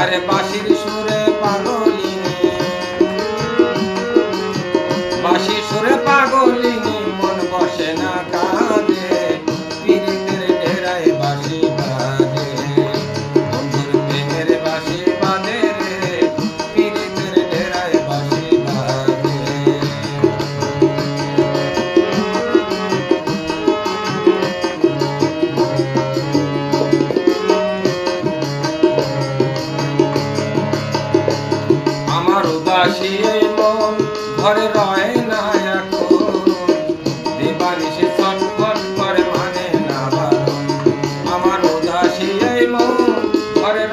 আরে বাঁশির সুরে পাগলিনী, বাঁশির সুরে পাগলিনী মন বসে না কাঁদে, পীড়িতের ডেরায় বাঁশি বাজে, বন্ধুর প্রেমের বাঁশি বাজে রে, পীড়িতের ডেরায় বাঁশি বাজে। আমার উদাসী এই মন ঘরে রয় না এখন, দিবানিশি ছটফট করে মানে না বারণ। আমার উদাসী এই মন ঘরে